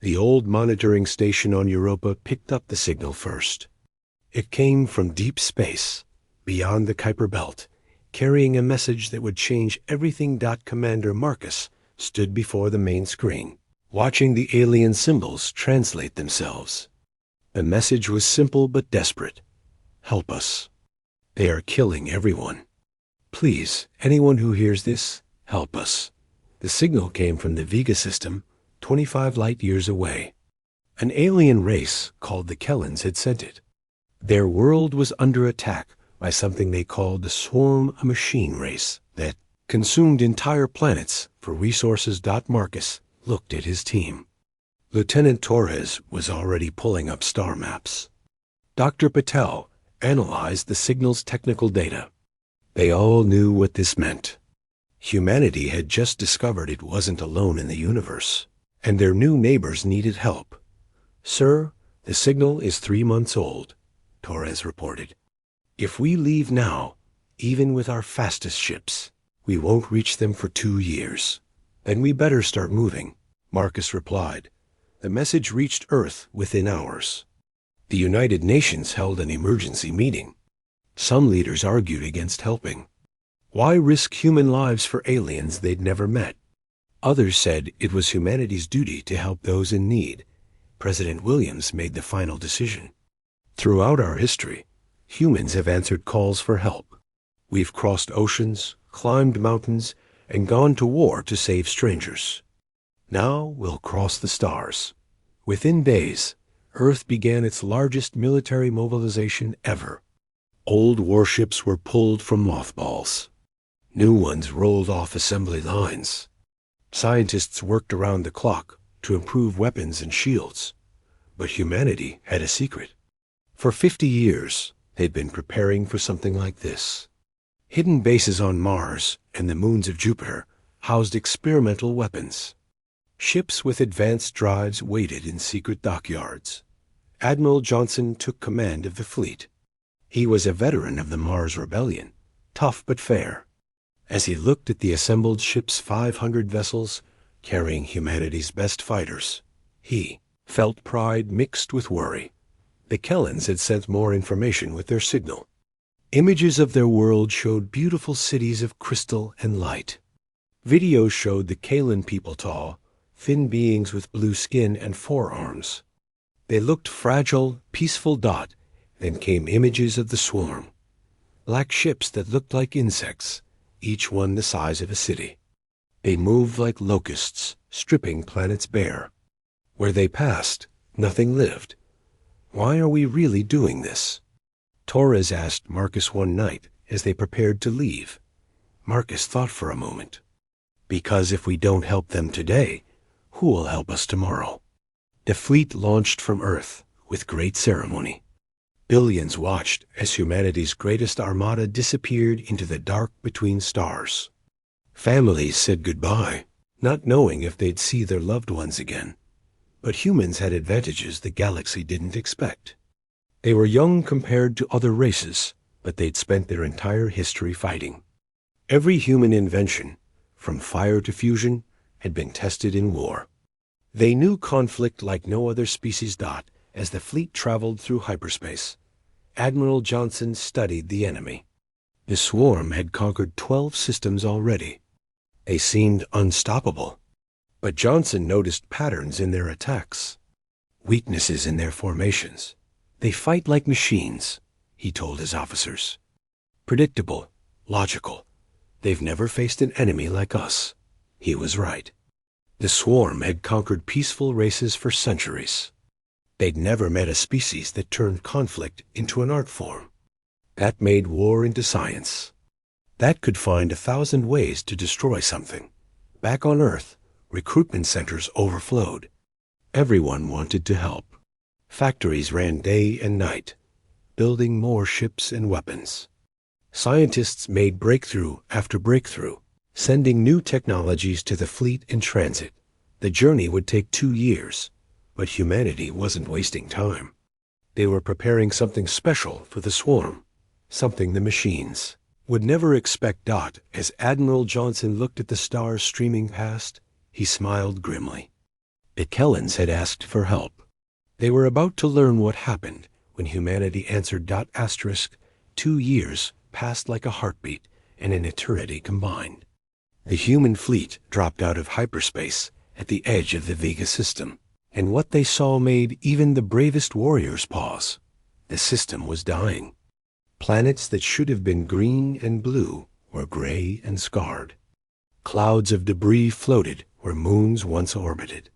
The old monitoring station on Europa picked up the signal first. It came from deep space, beyond the Kuiper Belt, carrying a message that would change everything. Commander Marcus stood before the main screen, watching the alien symbols translate themselves. The message was simple but desperate. Help us. They are killing everyone. Please, anyone who hears this, help us. The signal came from the Vega system, 25 light years away. An alien race called the Kellans had sent it. Their world was under attack by something they called the Swarm, a machine race that consumed entire planets for resources. Marcus looked at his team. Lieutenant Torres was already pulling up star maps. Dr. Patel analyzed the signal's technical data. They all knew what this meant. Humanity had just discovered it wasn't alone in the universe, and their new neighbors needed help. Sir, the signal is 3 months old, Torres reported. If we leave now, even with our fastest ships, we won't reach them for 2 years. Then we better start moving, Marcus replied. The message reached Earth within hours. The United Nations held an emergency meeting. Some leaders argued against helping. Why risk human lives for aliens they'd never met? Others said it was humanity's duty to help those in need. President Williams made the final decision. Throughout our history, humans have answered calls for help. We've crossed oceans, climbed mountains, and gone to war to save strangers. Now we'll cross the stars. Within days, Earth began its largest military mobilization ever. Old warships were pulled from mothballs. New ones rolled off assembly lines. Scientists worked around the clock to improve weapons and shields. But humanity had a secret. For 50 years, they'd been preparing for something like this. Hidden bases on Mars and the moons of Jupiter housed experimental weapons. Ships with advanced drives waited in secret dockyards. Admiral Johnson took command of the fleet. He was a veteran of the Mars Rebellion, tough but fair. As he looked at the assembled ship's 500 vessels carrying humanity's best fighters, he felt pride mixed with worry. The Kellans had sent more information with their signal. Images of their world showed beautiful cities of crystal and light. Videos showed the Kalan people tall, thin beings with blue skin and forearms. They looked fragile, peaceful. Then came images of the swarm. Black ships that looked like insects, each one the size of a city. They moved like locusts, stripping planets bare. Where they passed, nothing lived. Why are we really doing this? Torres asked Marcus one night as they prepared to leave. Marcus thought for a moment. Because if we don't help them today, who will help us tomorrow? The fleet launched from Earth with great ceremony. Billions watched as humanity's greatest armada disappeared into the dark between stars. Families said goodbye, not knowing if they'd see their loved ones again. But humans had advantages the galaxy didn't expect. They were young compared to other races, but they'd spent their entire history fighting. Every human invention, from fire to fusion, had been tested in war. They knew conflict like no other species. As the fleet traveled through hyperspace, Admiral Johnson studied the enemy. The swarm had conquered 12 systems already. They seemed unstoppable. But Johnson noticed patterns in their attacks, weaknesses in their formations. They fight like machines, he told his officers. Predictable, logical. They've never faced an enemy like us. He was right. The swarm had conquered peaceful races for centuries. They'd never met a species that turned conflict into an art form. That made war into science. That could find 1,000 ways to destroy something. Back on Earth, recruitment centers overflowed. Everyone wanted to help. Factories ran day and night, building more ships and weapons. Scientists made breakthrough after breakthrough, sending new technologies to the fleet in transit. The journey would take 2 years, but humanity wasn't wasting time. They were preparing something special for the swarm, something the machines would never expect. As Admiral Johnson looked at the stars streaming past, he smiled grimly. The Kellans had asked for help. They were about to learn what happened when humanity answered. 2 years passed like a heartbeat and an eternity combined. The human fleet dropped out of hyperspace at the edge of the Vega system, and what they saw made even the bravest warriors pause. The system was dying. Planets that should have been green and blue were gray and scarred. Clouds of debris floated where moons once orbited.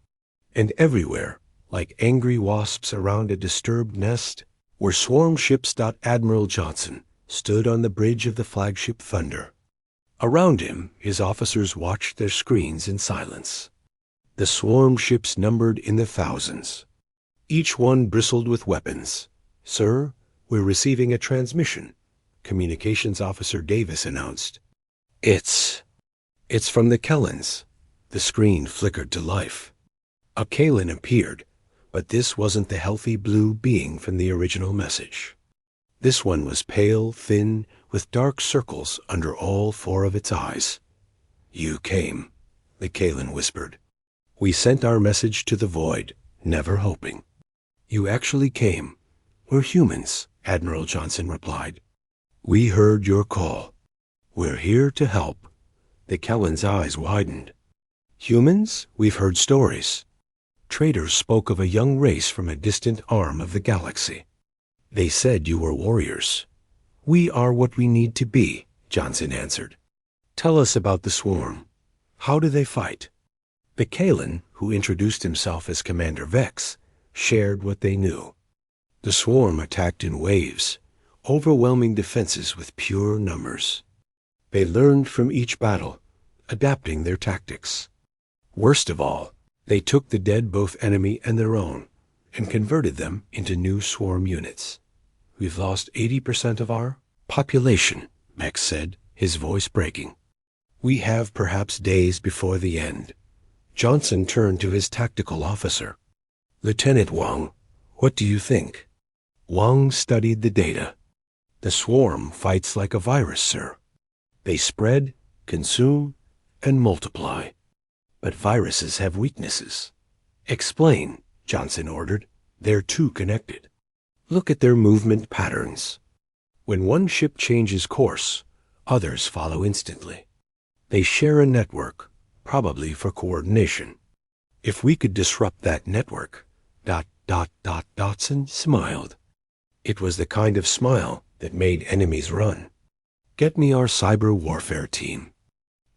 And everywhere, like angry wasps around a disturbed nest, were swarm ships. Admiral Johnson stood on the bridge of the flagship Thunder. Around him, his officers watched their screens in silence. The swarm ships numbered in the thousands. Each one bristled with weapons. "Sir, we're receiving a transmission," Communications Officer Davis announced. It's from the Kellans." The screen flickered to life. A Kalan appeared, but this wasn't the healthy blue being from the original message. This one was pale, thin, with dark circles under all 4 of its eyes. "You came," the Kalan whispered. "We sent our message to the void, never hoping." "You actually came. We're humans," Admiral Johnson replied. "We heard your call. We're here to help." The Kellan's eyes widened. "Humans? We've heard stories." Traders spoke of a young race from a distant arm of the galaxy. "They said you were warriors." "We are what we need to be," Johnson answered. "Tell us about the swarm. How do they fight?" The Kalan, who introduced himself as Commander Vex, shared what they knew. The swarm attacked in waves, overwhelming defenses with pure numbers. They learned from each battle, adapting their tactics. Worst of all, they took the dead, both enemy and their own, and converted them into new swarm units. "We've lost 80% of our population," Vex said, his voice breaking. "We have perhaps days before the end." Johnson turned to his tactical officer. "Lieutenant Wang, what do you think?" Wang studied the data. "The swarm fights like a virus, sir. They spread, consume, and multiply. But viruses have weaknesses." "Explain," Johnson ordered. "They're too connected. Look at their movement patterns. When one ship changes course, others follow instantly. They share a network, probably for coordination. If we could disrupt that network..." Dotson smiled. It was the kind of smile that made enemies run. "Get me our cyber warfare team.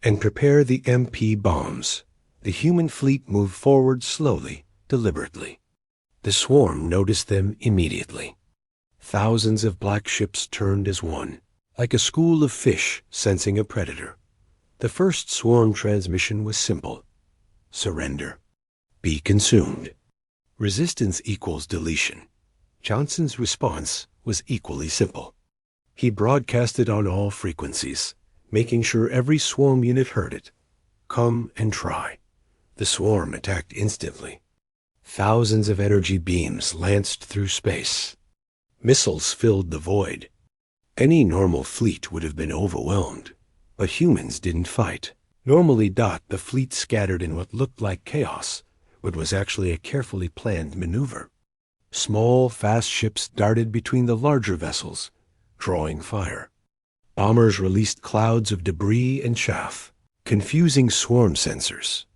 And prepare the MP bombs." The human fleet moved forward slowly, deliberately. The swarm noticed them immediately. Thousands of black ships turned as one, like a school of fish sensing a predator. The first swarm transmission was simple. "Surrender. Be consumed." Resistance equals deletion. Johnson's response was equally simple. He broadcasted on all frequencies, making sure every swarm unit heard it. "Come and try." The swarm attacked instantly. Thousands of energy beams lanced through space. Missiles filled the void. Any normal fleet would have been overwhelmed, but humans didn't fight. Normally, the fleet scattered in what looked like chaos, but was actually a carefully planned maneuver. Small, fast ships darted between the larger vessels, drawing fire. Bombers released clouds of debris and chaff, confusing swarm sensors.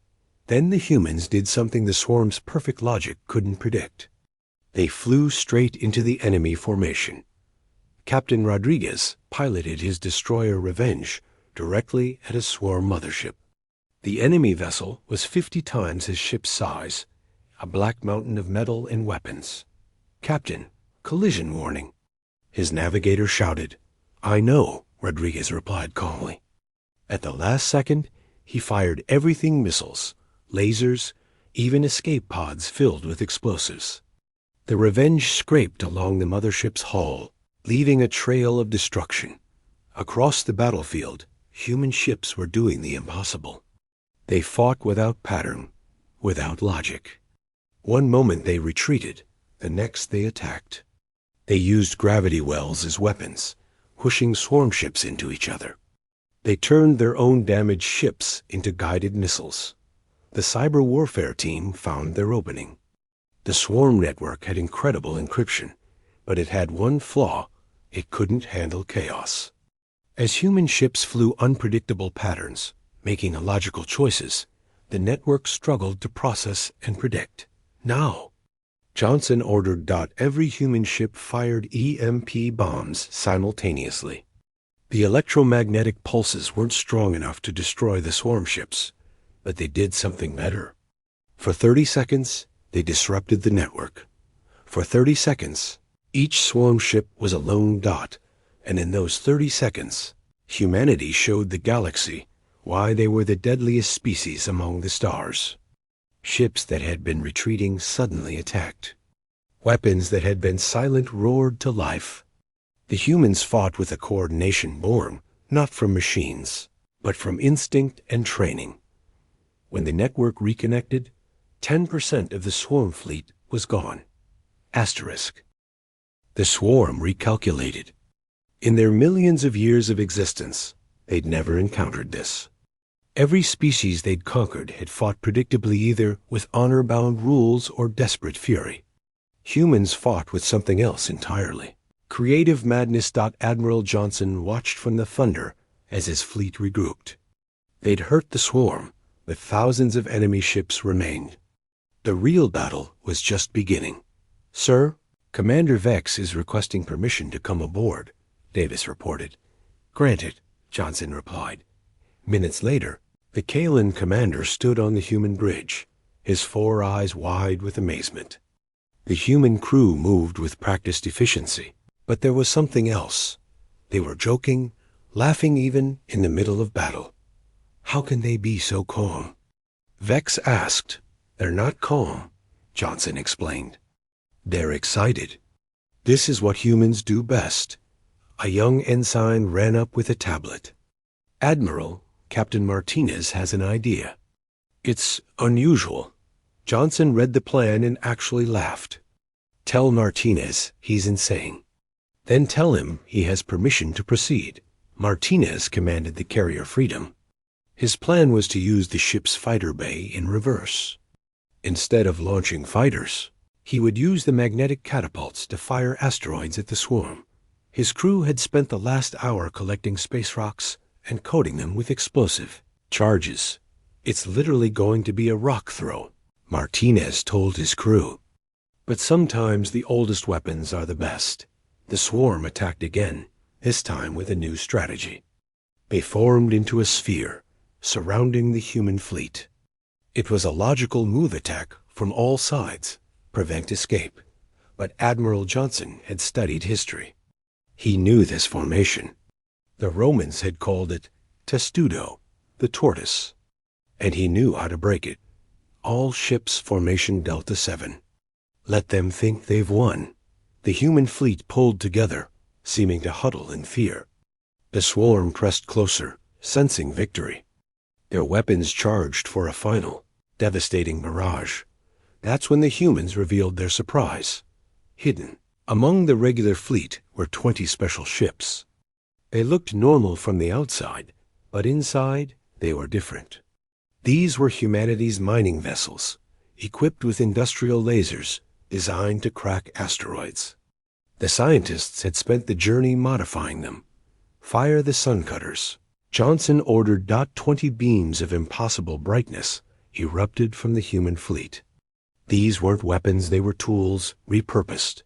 Then the humans did something the swarm's perfect logic couldn't predict. They flew straight into the enemy formation. Captain Rodriguez piloted his destroyer Revenge directly at a swarm mothership. The enemy vessel was 50 times his ship's size, a black mountain of metal and weapons. "Captain, collision warning." His navigator shouted. "I know," Rodriguez replied calmly. At the last second, he fired everything missiles, lasers, even escape pods filled with explosives. The Revenge scraped along the mothership's hull, leaving a trail of destruction. Across the battlefield, human ships were doing the impossible. They fought without pattern, without logic. One moment they retreated, the next they attacked. They used gravity wells as weapons, pushing swarm ships into each other. They turned their own damaged ships into guided missiles. The cyber warfare team found their opening. The swarm network had incredible encryption, but it had one flaw: it couldn't handle chaos. As human ships flew unpredictable patterns, making illogical choices, the network struggled to process and predict. Now, Johnson ordered. Every human ship fired EMP bombs simultaneously. The electromagnetic pulses weren't strong enough to destroy the swarm ships, but they did something better. For 30 seconds, they disrupted the network. For 30 seconds, each swarm ship was a lone dot, and in those 30 seconds, humanity showed the galaxy why they were the deadliest species among the stars. Ships that had been retreating suddenly attacked. Weapons that had been silent roared to life. The humans fought with a coordination born not from machines, but from instinct and training. When the network reconnected, 10% of the swarm fleet was gone. Asterisk. The swarm recalculated. In their millions of years of existence, they'd never encountered this. Every species they'd conquered had fought predictably either with honor-bound rules or desperate fury. Humans fought with something else entirely. Creative madness. Admiral Johnson watched from the thunder as his fleet regrouped. They'd hurt the swarm, but thousands of enemy ships remained. The real battle was just beginning. "Sir, Commander Vex is requesting permission to come aboard," Davis reported. "Granted," Johnson replied. Minutes later, the Kalan commander stood on the human bridge, his 4 eyes wide with amazement. The human crew moved with practiced efficiency, but there was something else. They were joking, laughing even in the middle of battle. How can they be so calm? Vex asked. "They're not calm," Johnson explained. "They're excited. This is what humans do best." A young ensign ran up with a tablet. "Admiral, Captain Martinez has an idea." "It's unusual." Johnson read the plan and actually laughed. "Tell Martinez he's insane. Then tell him he has permission to proceed." Martinez commanded the carrier Freedom. His plan was to use the ship's fighter bay in reverse. Instead of launching fighters, he would use the magnetic catapults to fire asteroids at the swarm. His crew had spent the last hour collecting space rocks and coating them with explosive charges. "It's literally going to be a rock throw," Martinez told his crew. But sometimes the oldest weapons are the best. The swarm attacked again, this time with a new strategy. They formed into a sphere, surrounding the human fleet. It was a logical move attack from all sides, prevent escape. But Admiral Johnson had studied history. He knew this formation. The Romans had called it testudo, the tortoise. And he knew how to break it. All ships formation Delta 7. Let them think they've won. The human fleet pulled together, seeming to huddle in fear. The swarm pressed closer, sensing victory. Their weapons charged for a final, devastating barrage. That's when the humans revealed their surprise. Hidden among the regular fleet were 20 special ships. They looked normal from the outside, but inside they were different. These were humanity's mining vessels, equipped with industrial lasers designed to crack asteroids. The scientists had spent the journey modifying them. "Fire the sun cutters." Johnson ordered. 20 beams of impossible brightness erupted from the human fleet. These weren't weapons, they were tools repurposed.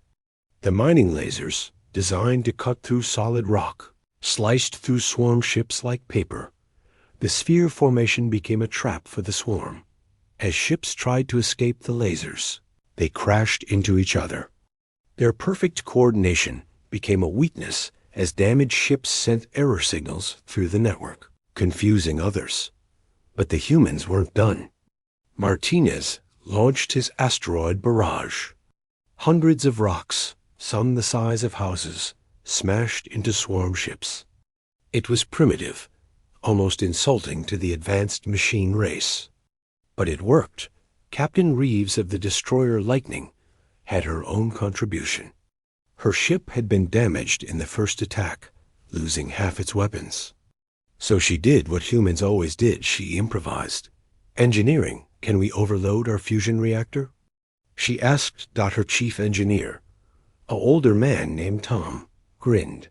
The mining lasers, designed to cut through solid rock, sliced through swarm ships like paper. The sphere formation became a trap for the swarm. As ships tried to escape the lasers, they crashed into each other. Their perfect coordination became a weakness as damaged ships sent error signals through the network, confusing others. But the humans weren't done. Martinez launched his asteroid barrage. Hundreds of rocks, some the size of houses, smashed into swarm ships. It was primitive, almost insulting to the advanced machine race. But it worked. Captain Reeves of the destroyer Lightning had her own contribution. Her ship had been damaged in the first attack, losing half its weapons. So she did what humans always did, she improvised. Engineering Can we overload our fusion reactor? She asked. Her chief engineer, an older man named Tom, grinned.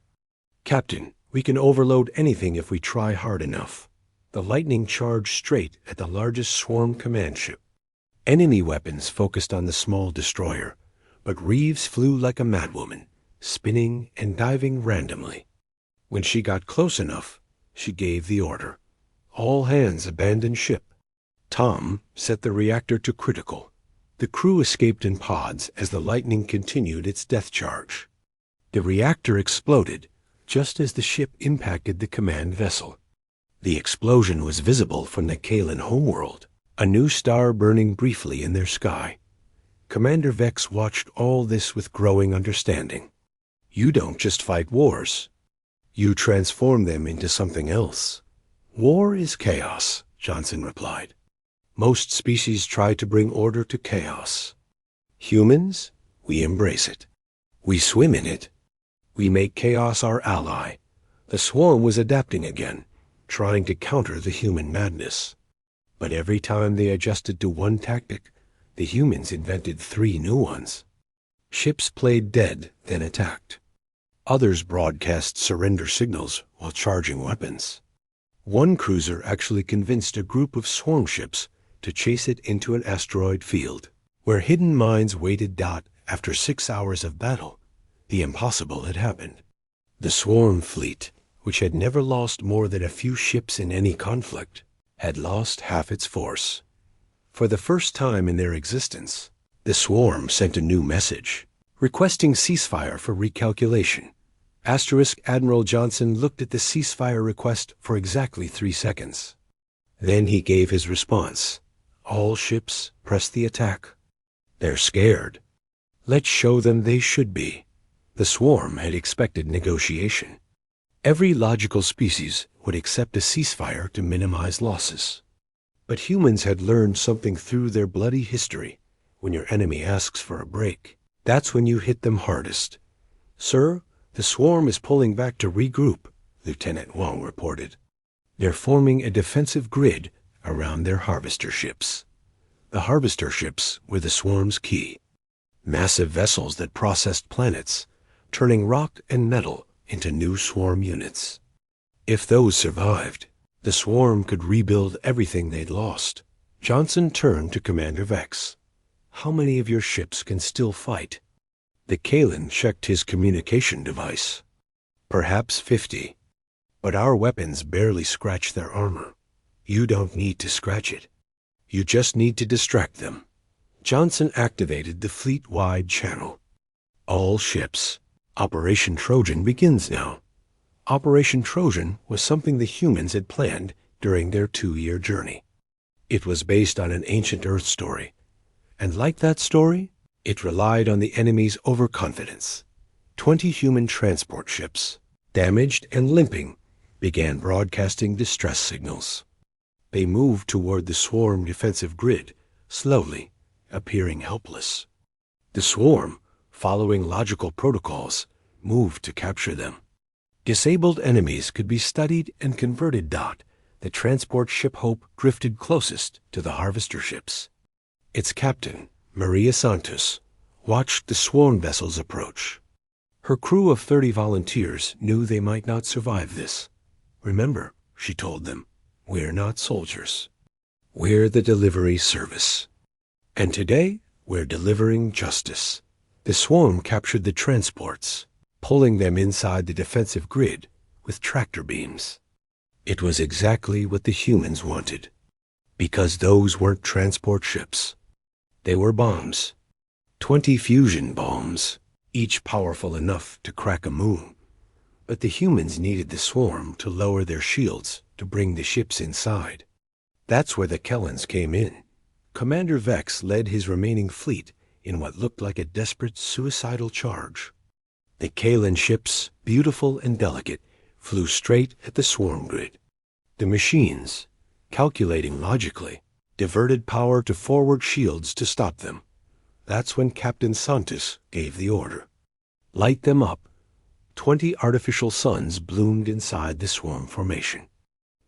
Captain, we can overload anything if we try hard enough. The lightning charged straight at the largest swarm command ship. Enemy weapons focused on the small destroyer, but Reeves flew like a madwoman, spinning and diving randomly. When she got close enough, she gave the order. All hands abandon ship. Tom set the reactor to critical. The crew escaped in pods as the lightning continued its death charge. The reactor exploded just as the ship impacted the command vessel. The explosion was visible from the Kalen homeworld, a new star burning briefly in their sky. Commander Vex watched all this with growing understanding. You don't just fight wars. You transform them into something else. War is chaos, Johnson replied. Most species try to bring order to chaos. Humans, we embrace it. We swim in it. We make chaos our ally. The swarm was adapting again, trying to counter the human madness. But every time they adjusted to one tactic, the humans invented 3 new ones. Ships played dead, then attacked. Others broadcast surrender signals while charging weapons. One cruiser actually convinced a group of swarm ships to chase it into an asteroid field, where hidden mines waited. After 6 hours of battle, the impossible had happened. The swarm fleet, which had never lost more than a few ships in any conflict, had lost half its force. For the first time in their existence, the swarm sent a new message, requesting ceasefire for recalculation. Admiral Johnson looked at the ceasefire request for exactly 3 seconds. Then he gave his response. All ships press the attack. They're scared. Let's show them they should be. The swarm had expected negotiation. Every logical species would accept a ceasefire to minimize losses. But humans had learned something through their bloody history. When your enemy asks for a break, that's when you hit them hardest. Sir, the swarm is pulling back to regroup, Lieutenant Wong reported. They're forming a defensive grid around their harvester ships. The harvester ships were the swarm's key. Massive vessels that processed planets, turning rock and metal into new swarm units. If those survived, the swarm could rebuild everything they'd lost. Johnson turned to Commander Vex. How many of your ships can still fight? The Kalen checked his communication device. Perhaps 50. But our weapons barely scratch their armor. You don't need to scratch it. You just need to distract them. Johnson activated the fleet-wide channel. All ships. Operation Trojan begins now. Operation Trojan was something the humans had planned during their 2-year journey. It was based on an ancient Earth story. And like that story, it relied on the enemy's overconfidence. 20 human transport ships, damaged and limping, began broadcasting distress signals. They moved toward the swarm defensive grid, slowly, appearing helpless. The swarm, following logical protocols, moved to capture them. Disabled enemies could be studied and converted. The transport ship Hope drifted closest to the harvester ships. Its captain, Maria Santos, watched the swarm vessels approach. Her crew of 30 volunteers knew they might not survive this. Remember, she told them, we're not soldiers. We're the delivery service. And today, we're delivering justice. The swarm captured the transports, pulling them inside the defensive grid with tractor beams. It was exactly what the humans wanted, because those weren't transport ships. They were bombs. 20 fusion bombs, each powerful enough to crack a moon. But the humans needed the swarm to lower their shields to bring the ships inside. That's where the Kellans came in. Commander Vex led his remaining fleet in what looked like a desperate suicidal charge. The Kalen ships, beautiful and delicate, flew straight at the swarm grid. The machines, calculating logically, diverted power to forward shields to stop them. That's when Captain Santos gave the order. Light them up. 20 artificial suns bloomed inside the swarm formation.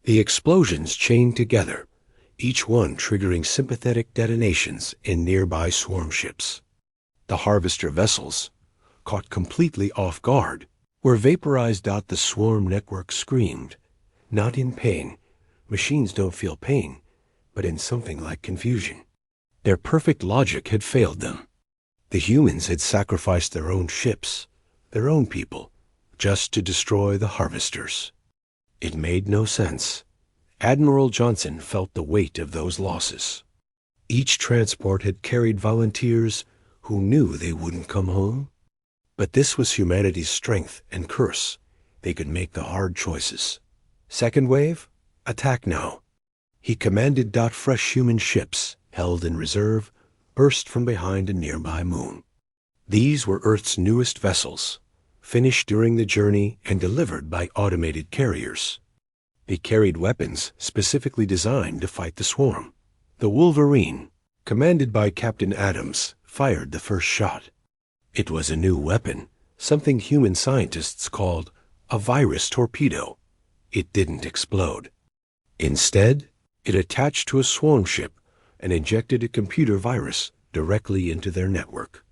The explosions chained together, each one triggering sympathetic detonations in nearby swarm ships. The harvester vessels, caught completely off guard, were vaporized out. The swarm network screamed, not in pain. Machines don't feel pain, but in something like confusion. Their perfect logic had failed them. The humans had sacrificed their own ships, their own people, just to destroy the harvesters. It made no sense. Admiral Johnson felt the weight of those losses. Each transport had carried volunteers who knew they wouldn't come home. But this was humanity's strength and curse. They could make the hard choices. Second wave? Attack now. He commanded. Fresh human ships, held in reserve, burst from behind a nearby moon. These were Earth's newest vessels, finished during the journey and delivered by automated carriers. They carried weapons specifically designed to fight the swarm. The Wolverine, commanded by Captain Adams, fired the first shot. It was a new weapon, something human scientists called a virus torpedo. It didn't explode. Instead, it attached to a swarm ship and injected a computer virus directly into their network.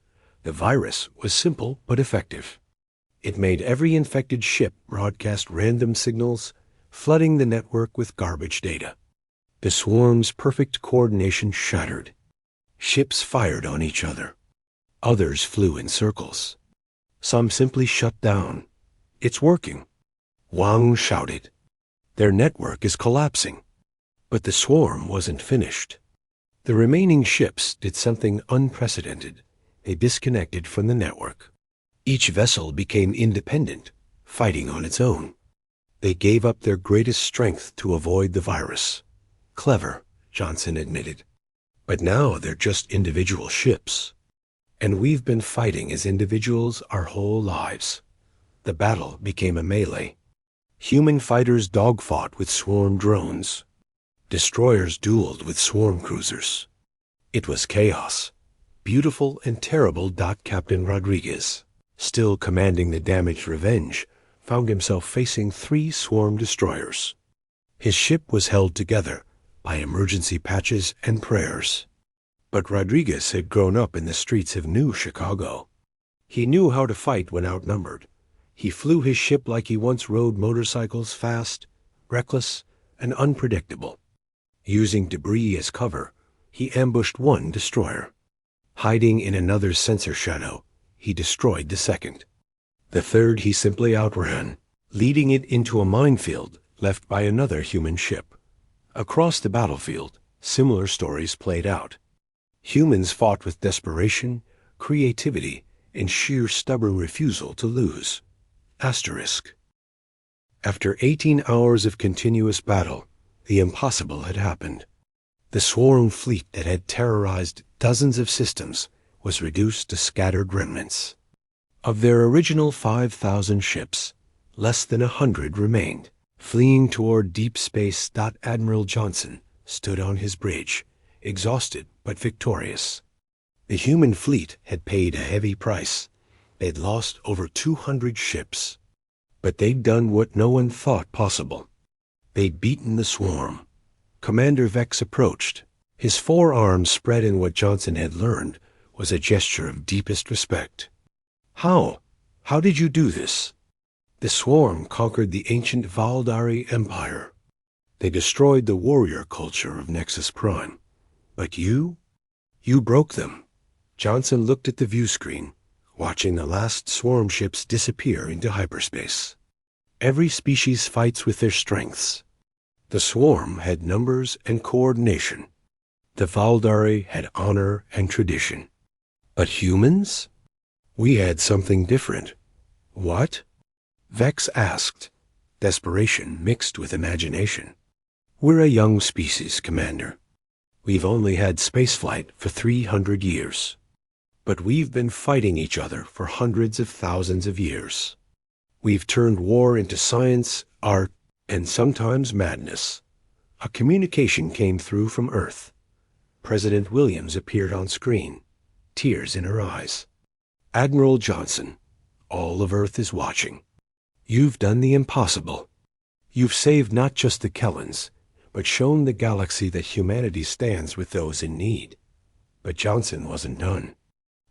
The virus was simple but effective. It made every infected ship broadcast random signals, flooding the network with garbage data. The swarm's perfect coordination shattered. Ships fired on each other. Others flew in circles. Some simply shut down. It's working. Wang shouted. Their network is collapsing. But the swarm wasn't finished. The remaining ships did something unprecedented. They disconnected from the network. Each vessel became independent, fighting on its own. They gave up their greatest strength to avoid the virus. Clever, Johnson admitted. But now they're just individual ships. And we've been fighting as individuals our whole lives. The battle became a melee. Human fighters dogfought with swarm drones. Destroyers dueled with swarm cruisers. It was chaos. Beautiful and terrible. Captain Rodriguez, still commanding the damaged Revenge, found himself facing 3 swarm destroyers. His ship was held together by emergency patches and prayers. But Rodriguez had grown up in the streets of New Chicago. He knew how to fight when outnumbered. He flew his ship like he once rode motorcycles, fast, reckless, and unpredictable. Using debris as cover, he ambushed one destroyer. Hiding in another's sensor shadow, he destroyed the second. The third he simply outran, leading it into a minefield left by another human ship. Across the battlefield, similar stories played out. Humans fought with desperation, creativity, and sheer stubborn refusal to lose. Asterisk. After 18 hours of continuous battle, the impossible had happened. The swarm fleet that had terrorized dozens of systems was reduced to scattered remnants. Of their original 5,000 ships, less than 100 remained, fleeing toward deep space. Admiral Johnson stood on his bridge, exhausted but victorious. The human fleet had paid a heavy price. They'd lost over 200 ships. But they'd done what no one thought possible. They'd beaten the swarm. Commander Vex approached. His forearms spread in what Johnson had learned was a gesture of deepest respect. How? How did you do this? The swarm conquered the ancient Valdari Empire. They destroyed the warrior culture of Nexus Prime. But you broke them. Johnson looked at the view screen, watching the last swarm ships disappear into hyperspace. Every species fights with their strengths. The swarm had numbers and coordination. The Valdari had honor and tradition. But humans? We had something different. What? Vex asked, desperation mixed with imagination. We're a young species, Commander. We've only had spaceflight for 300 years. But we've been fighting each other for hundreds of thousands of years. We've turned war into science, art, and sometimes madness. A communication came through from Earth. President Williams appeared on screen, tears in her eyes. Admiral Johnson, all of Earth is watching. You've done the impossible. You've saved not just the Kellans, but shown the galaxy that humanity stands with those in need. But Johnson wasn't done.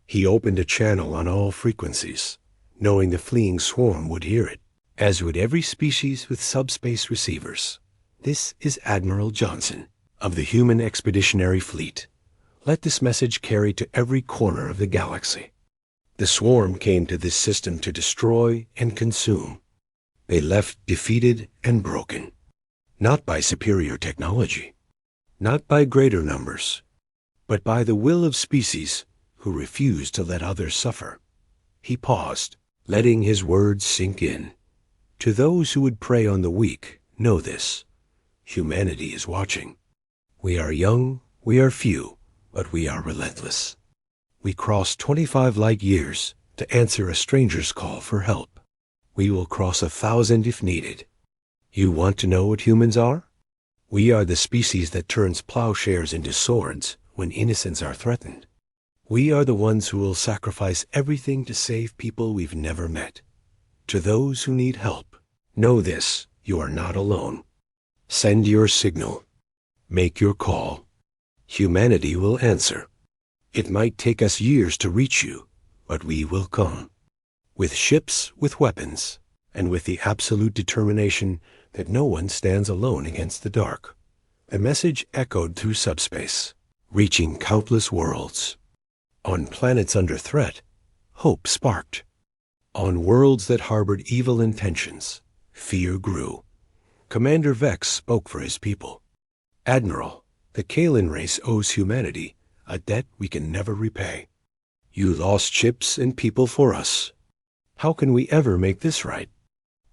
He opened a channel on all frequencies, knowing the fleeing swarm would hear it, as would every species with subspace receivers. This is Admiral Johnson of the Human Expeditionary Fleet. Let this message carry to every corner of the galaxy. The swarm came to this system to destroy and consume. They left defeated and broken, not by superior technology, not by greater numbers, but by the will of species who refused to let others suffer. He paused, letting his words sink in. To those who would prey on the weak, know this: humanity is watching. We are young, we are few, but we are relentless. We cross 25 light years to answer a stranger's call for help. We will cross 1,000 if needed. You want to know what humans are? We are the species that turns plowshares into swords when innocents are threatened. We are the ones who will sacrifice everything to save people we've never met. To those who need help, know this: you are not alone. Send your signal. Make your call. Humanity will answer. It might take us years to reach you, but we will come. With ships, with weapons, and with the absolute determination that no one stands alone against the dark. The message echoed through subspace, reaching countless worlds. On planets under threat, hope sparked. On worlds that harbored evil intentions, fear grew. Commander Vex spoke for his people. Admiral, the Kaelin race owes humanity a debt we can never repay. You lost ships and people for us. How can we ever make this right?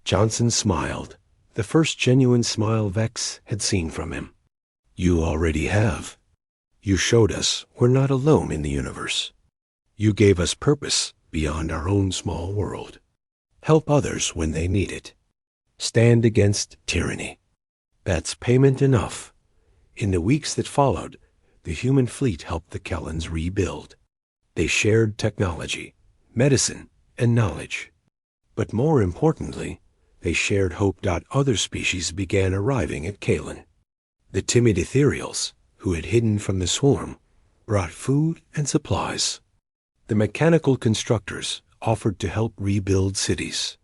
Johnson smiled, the first genuine smile Vex had seen from him. You already have. You showed us we're not alone in the universe. You gave us purpose beyond our own small world. Help others when they need it. Stand against tyranny. That's payment enough. In the weeks that followed, the human fleet helped the Kellans rebuild. They shared technology, medicine, and knowledge. But more importantly, they shared hope. Other species began arriving at Kaelin. The timid ethereals, who had hidden from the swarm, brought food and supplies. The mechanical constructors offered to help rebuild cities.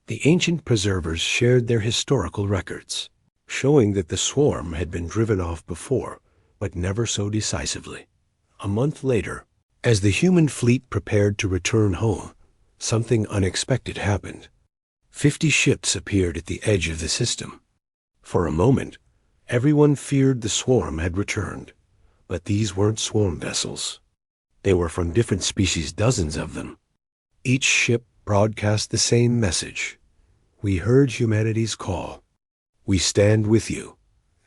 The ancient preservers shared their historical records, showing that the swarm had been driven off before, but never so decisively. A month later, as the human fleet prepared to return home, something unexpected happened. 50 ships appeared at the edge of the system. For a moment, everyone feared the swarm had returned, but these weren't swarm vessels. They were from different species, dozens of them. Each ship broadcast the same message. We heard humanity's call. We stand with you.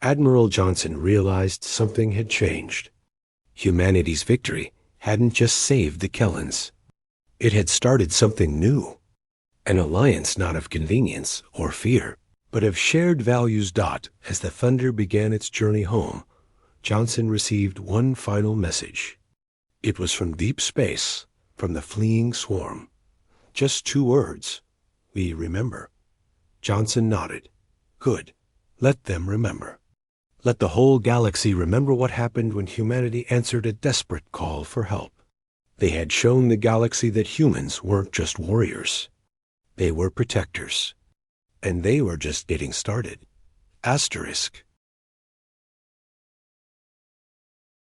Admiral Johnson realized something had changed. Humanity's victory hadn't just saved the Kellans. It had started something new. An alliance not of convenience or fear, but of shared values. As the Thunder began its journey home, Johnson received one final message. It was from deep space, from the fleeing swarm. Just 2 words. We remember. Johnson nodded. Good. Let them remember. Let the whole galaxy remember what happened when humanity answered a desperate call for help. They had shown the galaxy that humans weren't just warriors. They were protectors. And they were just getting started. Asterisk.